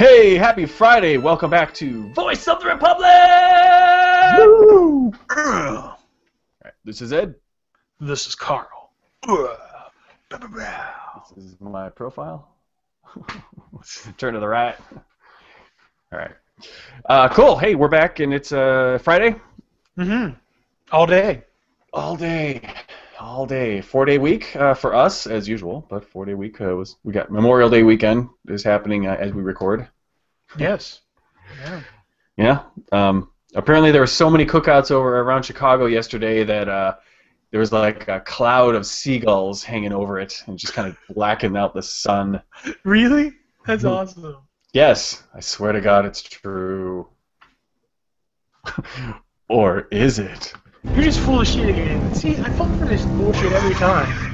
Hey, happy Friday! Welcome back to Voice of the Republic! Woo! All right, this is Ed. This is Carl. This is my profile. Turn to the right. All right. Cool. Hey, we're back, and it's Friday. Mm-hmm. All day. All day. 4-day week for us, as usual. But 4-day week we got Memorial Day weekend is happening as we record. Yes. Yeah. Apparently there were so many cookouts around Chicago yesterday that there was like a cloud of seagulls hanging over it and just kind of blackened out the sun. Really? That's awesome. Yes, I swear to God it's true. Or is it? You're just full of shit again. See, I fall for this bullshit every time.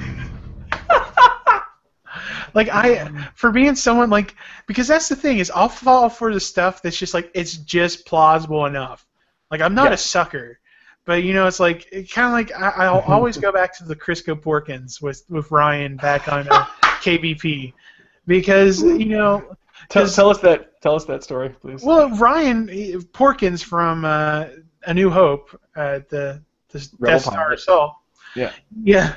For being someone because that's the thing is I'll fall for the stuff that's just it's just plausible enough. Like I'm not a sucker, but it's I'll always go back to the Crisco Porkins with Ryan back on KBP because tell us that story, please. Well, Ryan Porkins from A New Hope, the Death Star assault. Yeah.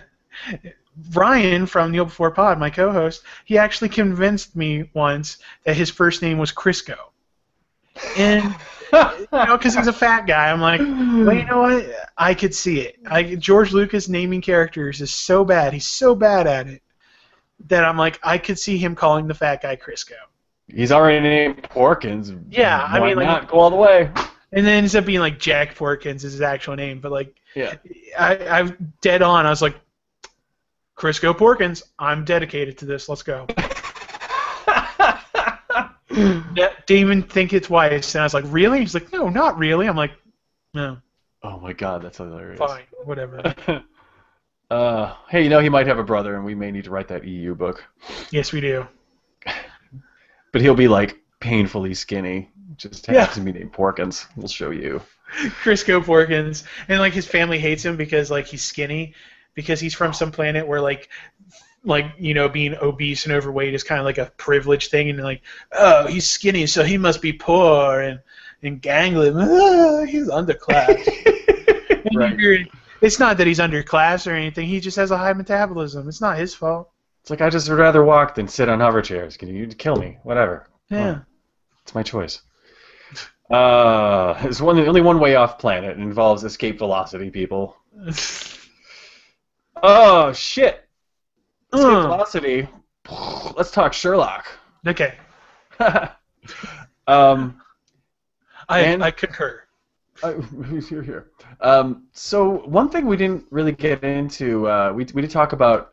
Ryan from Kneel Before Pod, my co-host, he actually convinced me once that his first name was Crisco. And, because he's a fat guy, I'm like, well, you know what? I could see it. George Lucas naming characters is so bad. He's so bad at it that I'm like, I could see him calling the fat guy Crisco. He's already named Porkins. Yeah, Why not go all the way? And then it ends up being Jack Porkins is his actual name, but yeah. I dead on. I was like, Crisco Porkins, I'm dedicated to this. Let's go. Didn't even think it twice. And I was like, really? He's like, no, not really. I'm like, no. Oh my God, that's hilarious. Fine, whatever. Hey, he might have a brother, and we may need to write that EU book. Yes, we do. But he'll be painfully skinny. Just happens to be named Porkins. We'll show you. Crisco Porkins, and his family hates him because he's skinny, because he's from some planet where being obese and overweight is kind of a privilege thing, and oh, he's skinny, so he must be poor and gangly. He's underclass. Right. It's not that he's underclass or anything. He just has a high metabolism. It's not his fault. It's I just would rather walk than sit on hover chairs. Can you kill me? Whatever. Yeah. It's my choice. There's only one way off planet. It involves escape velocity, people. Oh, shit. Escape velocity. Let's talk Sherlock. Okay. I concur. Here. So one thing we didn't really get into, we did talk about.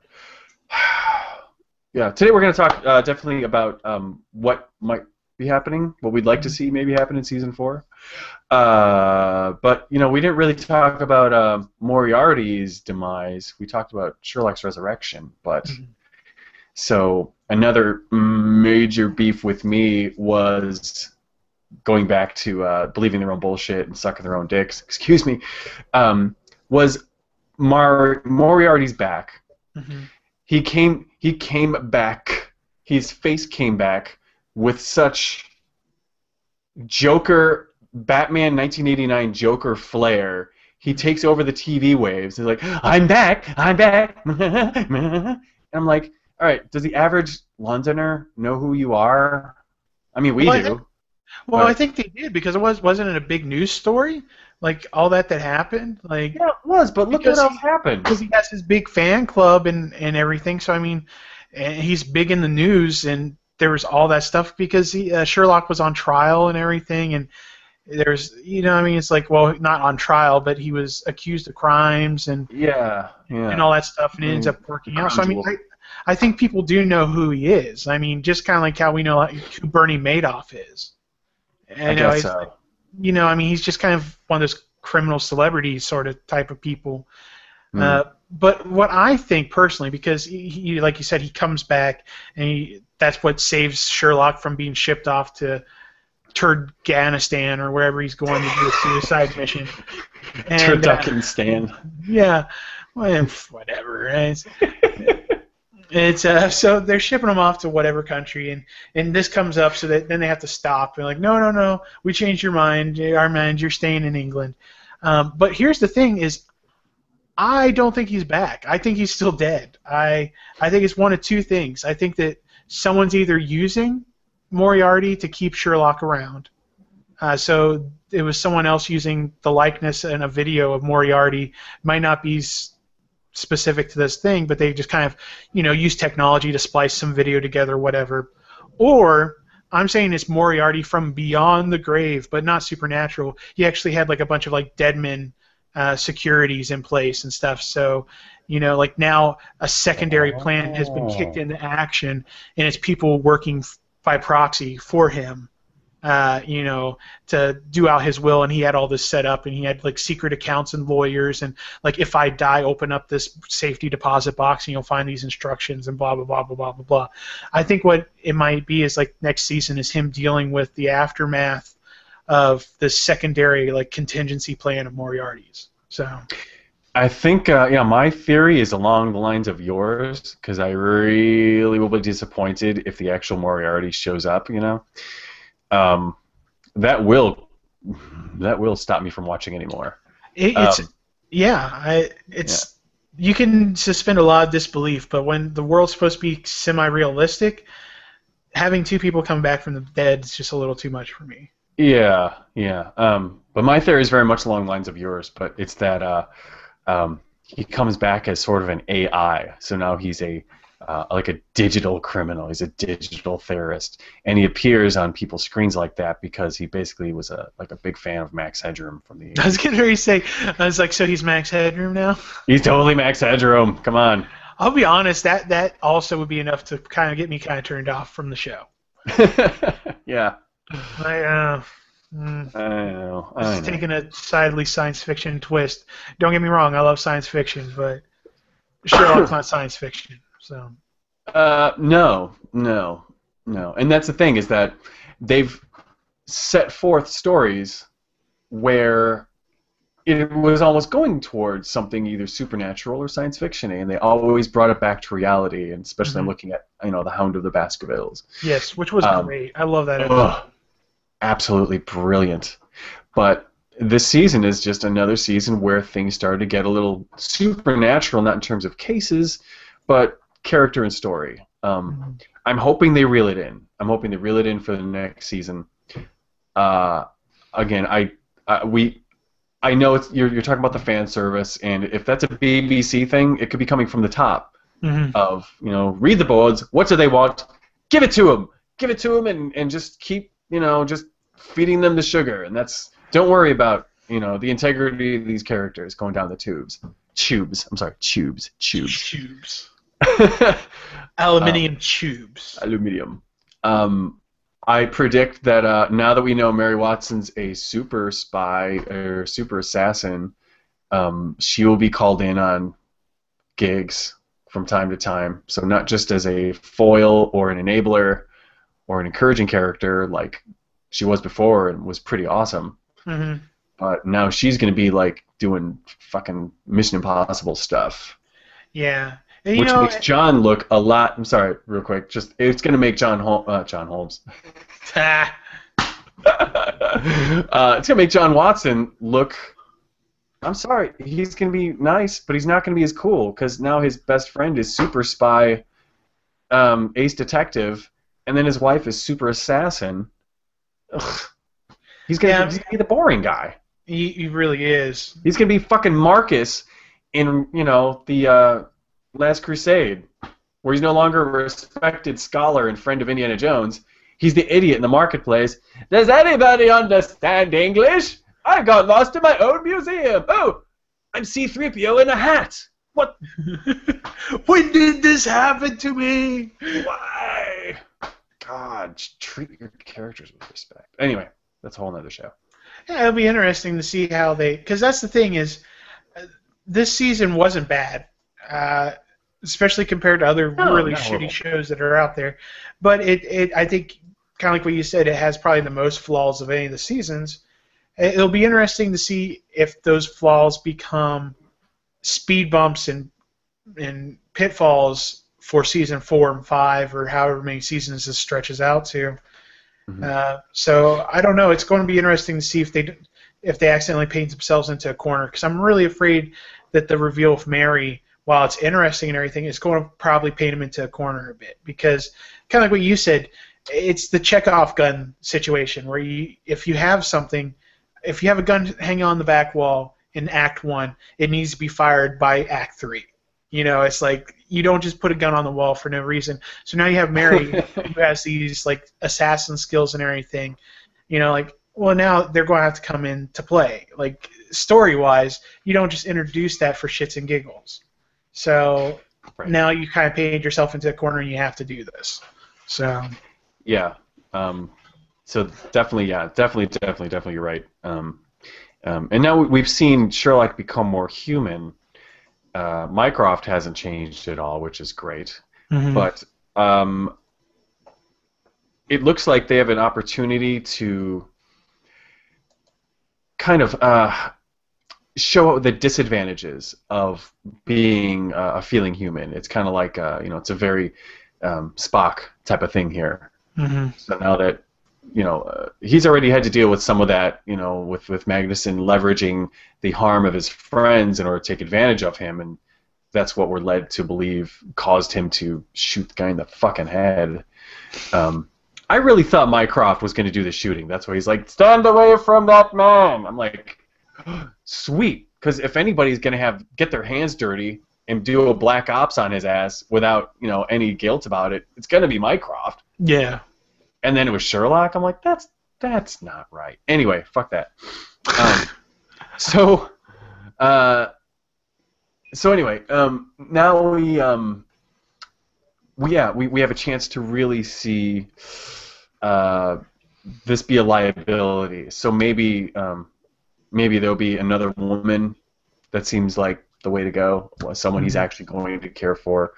Yeah, today we're going to talk definitely about what might be happening, what we'd like to see maybe happen in Season 4. But, we didn't really talk about Moriarty's demise. We talked about Sherlock's resurrection. But so another major beef with me was going back to believing their own bullshit and sucking their own dicks, excuse me, was Moriarty's back. Mm-hmm. He came back. His face came back with such Joker, Batman 1989 Joker flair. He takes over the TV waves. He's like, I'm back. And I'm like, all right, does the average Londoner know who you are? I mean, we do. I think they did because wasn't it a big news story? All that happened? Yeah, it was, but look what else happened. Because he has his big fan club and everything, so I mean, he's big in the news, and there was all that stuff because Sherlock was on trial and everything, and there's, it's not on trial, but he was accused of crimes and and all that stuff, and it ends up working out. So I mean, I think people do know who he is. I mean, just kind of like how we know who Bernie Madoff is. And, I guess so. I mean, he's just kind of one of those criminal celebrities sort of type of people. But what I think personally, because he, like you said, he comes back, and that's what saves Sherlock from being shipped off to Turkmenistan or wherever he's going to do a suicide mission. Turkmenistan. Yeah, well, whatever. It's so they're shipping them off to whatever country, and this comes up, so that then they have to stop. They're like, no, we changed your mind. Our mind, you're staying in England. But here's the thing: is I don't think he's back. I think he's still dead. I think it's one of two things. I think that someone's either using Moriarty to keep Sherlock around. So it was someone else using the likeness and a video of Moriarty. Might not be specific to this thing, but they just kind of, use technology to splice some video together, whatever. Or I'm saying it's Moriarty from beyond the grave, but not supernatural. He actually had like a bunch of like deadmen securities in place and stuff. So, like now a secondary plan has been kicked into action, and it's people working by proxy for him. To do out his will, and he had all this set up, and he had like secret accounts and lawyers, and like if I die, open up this safety deposit box, and you'll find these instructions, and blah blah blah blah blah blah blah. I think what it might be is like next season is him dealing with the aftermath of this secondary like contingency plan of Moriarty's. So. I think, my theory is along the lines of yours, because I really will be disappointed if the actual Moriarty shows up. That will stop me from watching anymore. You can suspend a lot of disbelief, but when the world's supposed to be semi-realistic, having two people come back from the dead is just a little too much for me. Yeah. But my theory is very much along the lines of yours, but it's that he comes back as sort of an AI. So now he's like a digital criminal. He's a digital terrorist, and he appears on people's screens like that because he basically was a big fan of Max Headroom from the 80s. I was going to say, so he's Max Headroom now? He's totally Max Headroom. Come on. I'll be honest, that also would be enough to kind of get me kind of turned off from the show. Yeah. I know. It's taking a sidely science fiction twist. Don't get me wrong, I love science fiction, but Sherlock's not science fiction. So. No, and that's the thing, is that they've set forth stories where it was almost going towards something either supernatural or science fiction, and they always brought it back to reality. And especially, I'm looking at the Hound of the Baskervilles. Yes, which was great. I love that episode. Absolutely brilliant. But this season is just another season where things started to get a little supernatural, not in terms of cases, but character and story. I'm hoping they reel it in. I'm hoping they reel it in for the next season. Again, I know you're talking about the fan service, and if that's a BBC thing, it could be coming from the top of read the boards. What do they want? Give it to them, and just keep just feeding them the sugar. And don't worry about the integrity of these characters going down the tubes. Tubes. Aluminium tubes. Aluminium. I predict that now that we know Mary Watson's a super spy or super assassin, she will be called in on gigs from time to time. So not just as a foil or an enabler or an encouraging character like she was before and was pretty awesome. But now she's going to be like doing fucking Mission Impossible stuff. Yeah. And, which makes John look a lot. I'm sorry, real quick. It's going to make John Holmes. It's going to make John Watson look. I'm sorry. He's going to be nice, but he's not going to be as cool because now his best friend is super spy, ace detective, and then his wife is super assassin. Ugh. He's going to be the boring guy. He really is. He's going to be fucking Marcus in the Last Crusade, where he's no longer a respected scholar and friend of Indiana Jones. He's the idiot in the marketplace. Does anybody understand English? I got lost in my own museum. Oh, I'm C-3PO in a hat. What? When did this happen to me? Why? God, treat your characters with respect. Anyway, that's a whole other show. Yeah, it'll be interesting to see how they... Because that's the thing is, this season wasn't bad. Especially compared to other really shitty shows that are out there. But I think, kind of like what you said, it has probably the most flaws of any of the seasons. It'll be interesting to see if those flaws become speed bumps and pitfalls for season 4 and 5 or however many seasons this stretches out to. So I don't know. It's going to be interesting to see if they accidentally paint themselves into a corner, because I'm really afraid that the reveal of Mary, while it's interesting and everything, is going to probably paint him into a corner a bit, because kind of like what you said, it's the Chekhov gun situation where if you have a gun hanging on the back wall in Act 1, it needs to be fired by Act 3. You know, it's like you don't just put a gun on the wall for no reason. So now you have Mary who has these like assassin skills and everything. You know, like, well, now they're going to have to come into play. Like, story-wise, you don't just introduce that for shits and giggles. So now you kind of painted yourself into a corner and you have to do this. So yeah. So definitely, you're right. And now we've seen Sherlock become more human. Mycroft hasn't changed at all, which is great. But it looks like they have an opportunity to kind of show the disadvantages of being feeling human. It's kind of like it's a very Spock type of thing here. So now that he's already had to deal with some of that, with Magnuson leveraging the harm of his friends in order to take advantage of him, and that's what we're led to believe caused him to shoot the guy in the fucking head. I really thought Mycroft was going to do the shooting. That's why he's like, stand away from that man. I'm like, sweet, because if anybody's going to get their hands dirty and do a black ops on his ass without any guilt about it, it's going to be Mycroft. Yeah. And then it was Sherlock. I'm like, that's not right. Anyway, fuck that. So anyway, now we have a chance to really see this be a liability. So maybe there'll be another woman that seems like the way to go, someone he's actually going to care for.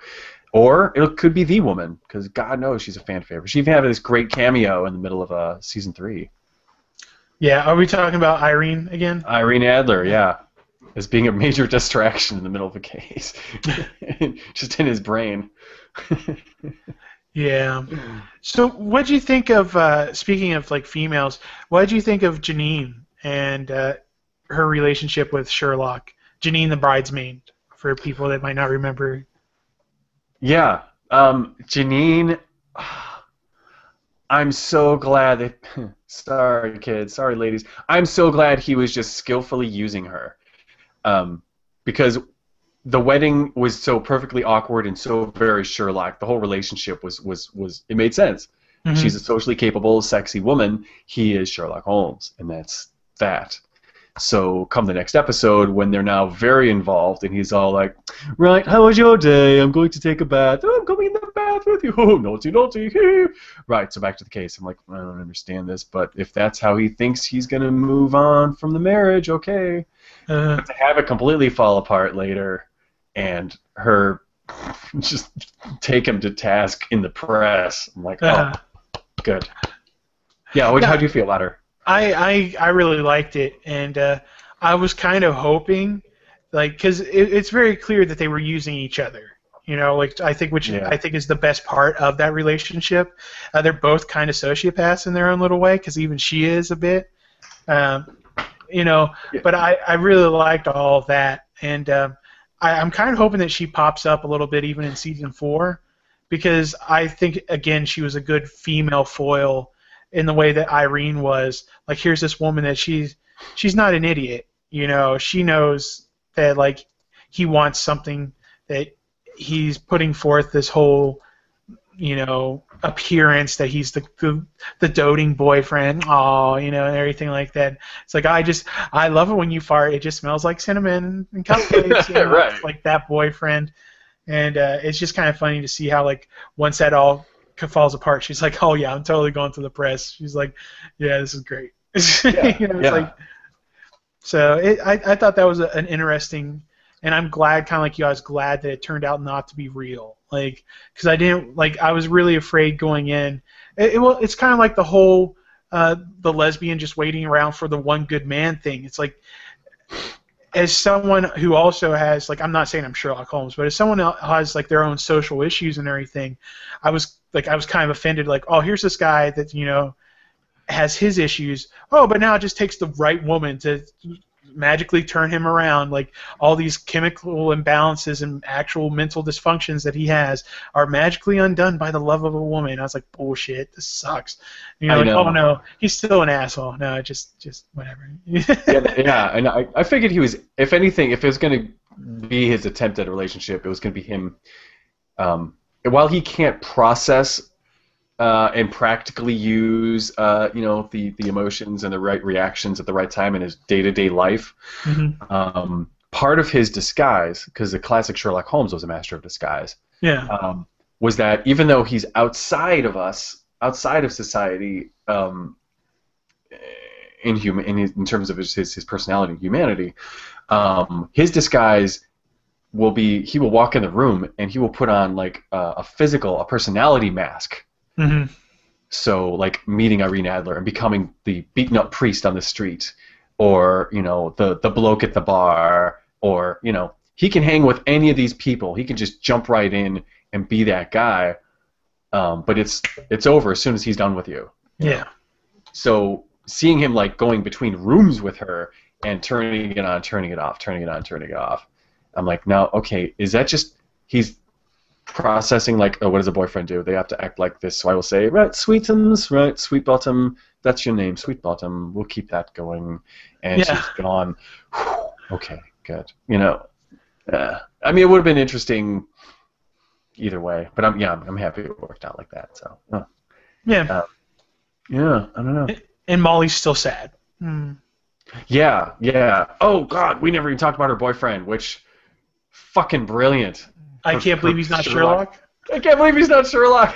Or it could be the woman, because God knows she's a fan favorite. She even had this great cameo in the middle of season 3. Yeah, are we talking about Irene again? Irene Adler, yeah, as being a major distraction in the middle of a case, just in his brain. Yeah. So, what do you think of? Speaking of like females, what did you think of Jeanine and her relationship with Sherlock? Jeanine, the bridesmaid, for people that might not remember. Yeah, Jeanine, I'm so glad that, sorry kids, sorry ladies, I'm so glad he was just skillfully using her, because the wedding was so perfectly awkward and so very Sherlock. The whole relationship was it made sense. She's a socially capable, sexy woman. He is Sherlock Holmes, and that's that. So come the next episode, when they're now very involved, and he's all like, right, how was your day? I'm going to take a bath. Oh, I'm going in the bath with you. Oh, naughty, naughty. Right, so back to the case. I'm like, I don't understand this, but if that's how he thinks he's going to move on from the marriage, okay. But to have it completely fall apart later, and her just take him to task in the press, I'm like, oh, good. Yeah, how do you feel about her? I really liked it, and I was kind of hoping, like, because it's very clear that they were using each other. Like I think I think is the best part of that relationship. They're both kind of sociopaths in their own little way, because even she is a bit, But I really liked all of that, and I'm kind of hoping that she pops up a little bit even in season 4, because I think again she was a good female foil. In the way that Irene was, like, here's this woman that she's not an idiot, she knows that, like, he wants something, that he's putting forth this whole, appearance that he's the doting boyfriend, and everything like that. It's like, I love it when you fart, it just smells like cinnamon and cupcakes, right. It's like that boyfriend, and it's just kind of funny to see how, like, once that all falls apart, she's like, oh yeah, I'm totally going to the press. She's like, yeah, this is great. Like, so I thought that was an interesting, and I'm glad, kind of like you, I was glad that it turned out not to be real, like, because I was really afraid going in. It's kind of like the whole the lesbian just waiting around for the one good man thing. It's like, as someone who also has, like, I'm not saying I'm Sherlock Holmes, but as someone who has like their own social issues and everything, I was kind of offended. Like, oh, here's this guy that has his issues. Oh, but now it just takes the right woman to magically turn him around. Like, all these chemical imbalances and actual mental dysfunctions that he has are magically undone by the love of a woman. I was like, bullshit, this sucks. Like, oh no, he's still an asshole. No, just whatever. yeah, and I figured he was, if anything, if it was going to be his attempt at a relationship, it was going to be him. While he can't process and practically use, the emotions and the right reactions at the right time in his day-to-day life. Mm-hmm. Part of his disguise, because the classic Sherlock Holmes was a master of disguise, was that even though he's outside of us, outside of society, in terms of his personality and humanity, his disguise will be, he will walk in the room and he will put on like a personality mask. Mm-hmm. So, like, meeting Irene Adler and becoming the beaten-up priest on the street, or the bloke at the bar, or he can hang with any of these people. He can just jump right in and be that guy. But it's over as soon as he's done with you. Yeah. So seeing him like going between rooms with her and turning it on, turning it off, turning it on, turning it off, I'm like, now, okay, is that just he's processing, like, oh, what does a boyfriend do? They have to act like this. So I will say, right, Sweetums, right, Sweet Bottom, that's your name, Sweet Bottom. We'll keep that going. And she's gone. Whew, okay, good. I mean, it would have been interesting either way, but I'm happy it worked out like that. So yeah, I don't know. And Molly's still sad. Yeah. Oh God, we never even talked about her boyfriend, which fucking brilliant. I can't believe he's not Sherlock. I can't believe he's not Sherlock.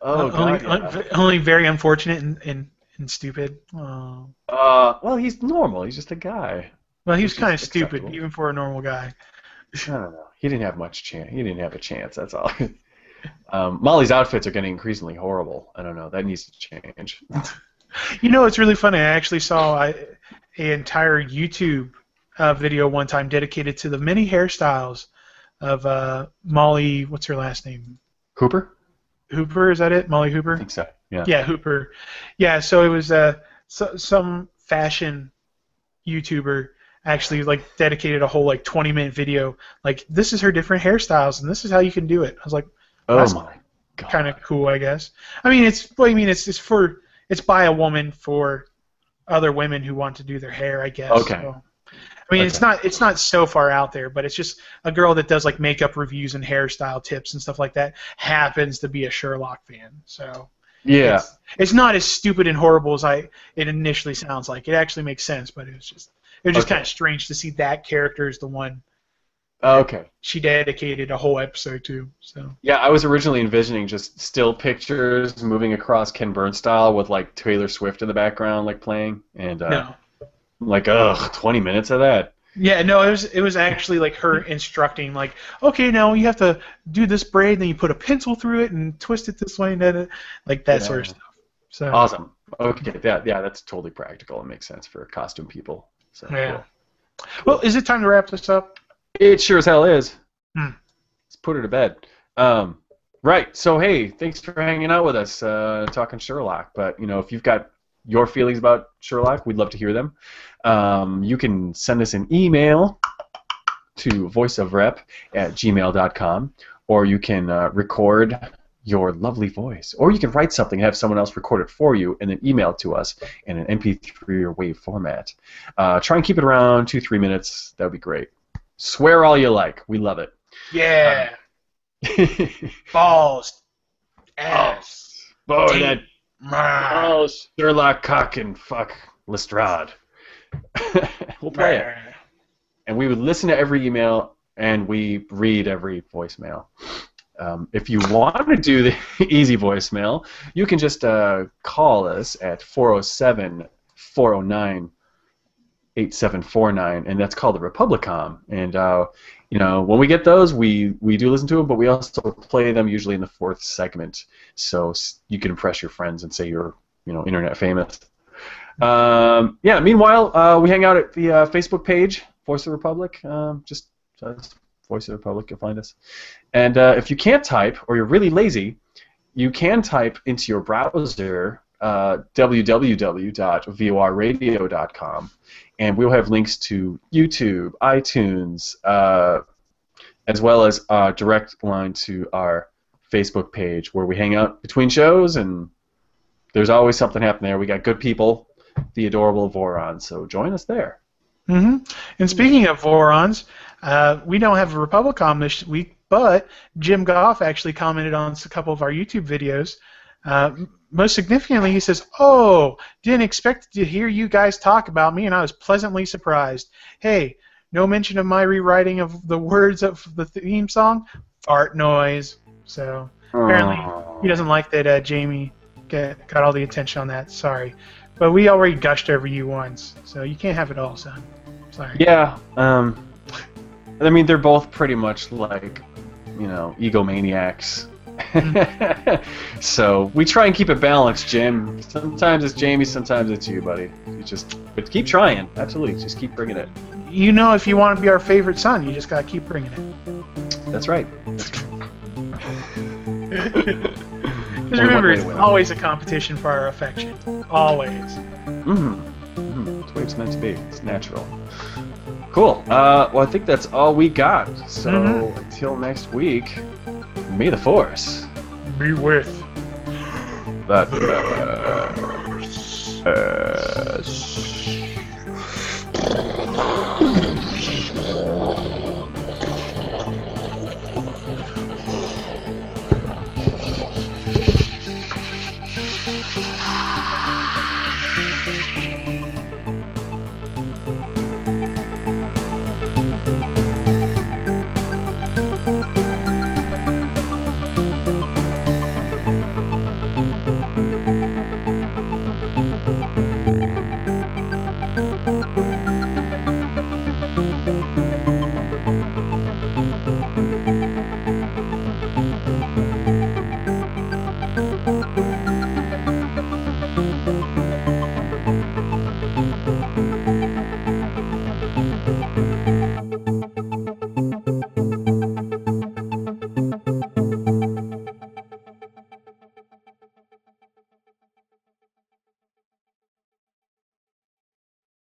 Only very unfortunate and stupid. Oh. Well, he's normal. He's just a guy. Well, he was kind of stupid, even for a normal guy. I don't know. He didn't have much chance. He didn't have a chance. That's all. Molly's outfits are getting increasingly horrible. I don't know. That needs to change. It's really funny. I actually saw an entire YouTube video one time dedicated to the many hairstyles of Molly. What's her last name? Hooper? Hooper, is that it? Molly Hooper? I think so. Yeah. Yeah, Hooper. Yeah, so it was some fashion YouTuber actually like dedicated a whole like 20-minute video. Like, this is her different hairstyles and this is how you can do it. I was like, oh my God. Kind of cool, I guess. I mean, it's by a woman for other women who want to do their hair, I guess. Okay. So, I mean, it's not so far out there, but it's just a girl that does like makeup reviews and hairstyle tips and stuff like that happens to be a Sherlock fan. So yeah, it's not as stupid and horrible as it initially sounds like. It actually makes sense, but it was just kind of strange to see that character as the one. Okay. She dedicated a whole episode to. So. Yeah, I was originally envisioning just still pictures moving across Ken Burns style with like Taylor Swift in the background, like playing, and no. Like, 20 minutes of that. Yeah, no, it was actually like her instructing, like, okay, now you have to do this braid, then you put a pencil through it and twist it this way, and like that sort of stuff. So awesome. Okay, that's totally practical. It makes sense for costume people. So yeah. Cool. Well, is it time to wrap this up? It sure as hell is. Let's put her to bed. Right. So hey, thanks for hanging out with us, talking Sherlock. But if you've got your feelings about Sherlock, we'd love to hear them. You can send us an email to voiceofrep@gmail.com, or you can record your lovely voice, or you can write something and have someone else record it for you and then email it to us in an MP3 or WAV format. Try and keep it around 2-3 minutes. That would be great. Swear all you like. We love it. Yeah. Balls. Ass. Boy, balls. Sherlock cock and fuck Lestrade. We'll play it. And we would listen to every email and we read every voicemail. If you want to do the easy voicemail, you can just call us at 407-409-8749, and that's called the Republicom. And when we get those, we do listen to them, but we also play them usually in the fourth segment, so you can impress your friends and say you're internet famous. Yeah. Meanwhile, we hang out at the Facebook page, Voice of the Republic. Just Voice of the Republic, you'll find us. And if you can't type or you're really lazy, you can type into your browser www.vorradio.com, and we'll have links to YouTube, iTunes, as well as a direct line to our Facebook page where we hang out between shows, and there's always something happening there. We got good people, the adorable Vorons, so join us there. Mm-hmm. And speaking of Vorons, we don't have a Republicom this week, but Jim Goff actually commented on a couple of our YouTube videos. Most significantly, he says, "Oh, didn't expect to hear you guys talk about me, and I was pleasantly surprised. Hey, no mention of my rewriting of the words of the theme song. Fart noise." So apparently, he doesn't like that Jamie got all the attention on that. Sorry, but we already gushed over you once, so you can't have it all, son. Sorry. Yeah. I mean, they're both pretty much like, you know, egomaniacs. So we try and keep it balanced, Jim. Sometimes it's Jamie, sometimes it's you, buddy. But keep trying. Absolutely, just keep bringing it. You know, if you want to be our favorite son, you just gotta keep bringing it. That's right. Just remember, it's always a competition for our affection. Always. That's the way it's meant to be. It's natural. Cool. Well, I think that's all we got. So until next week, may the Force be with us.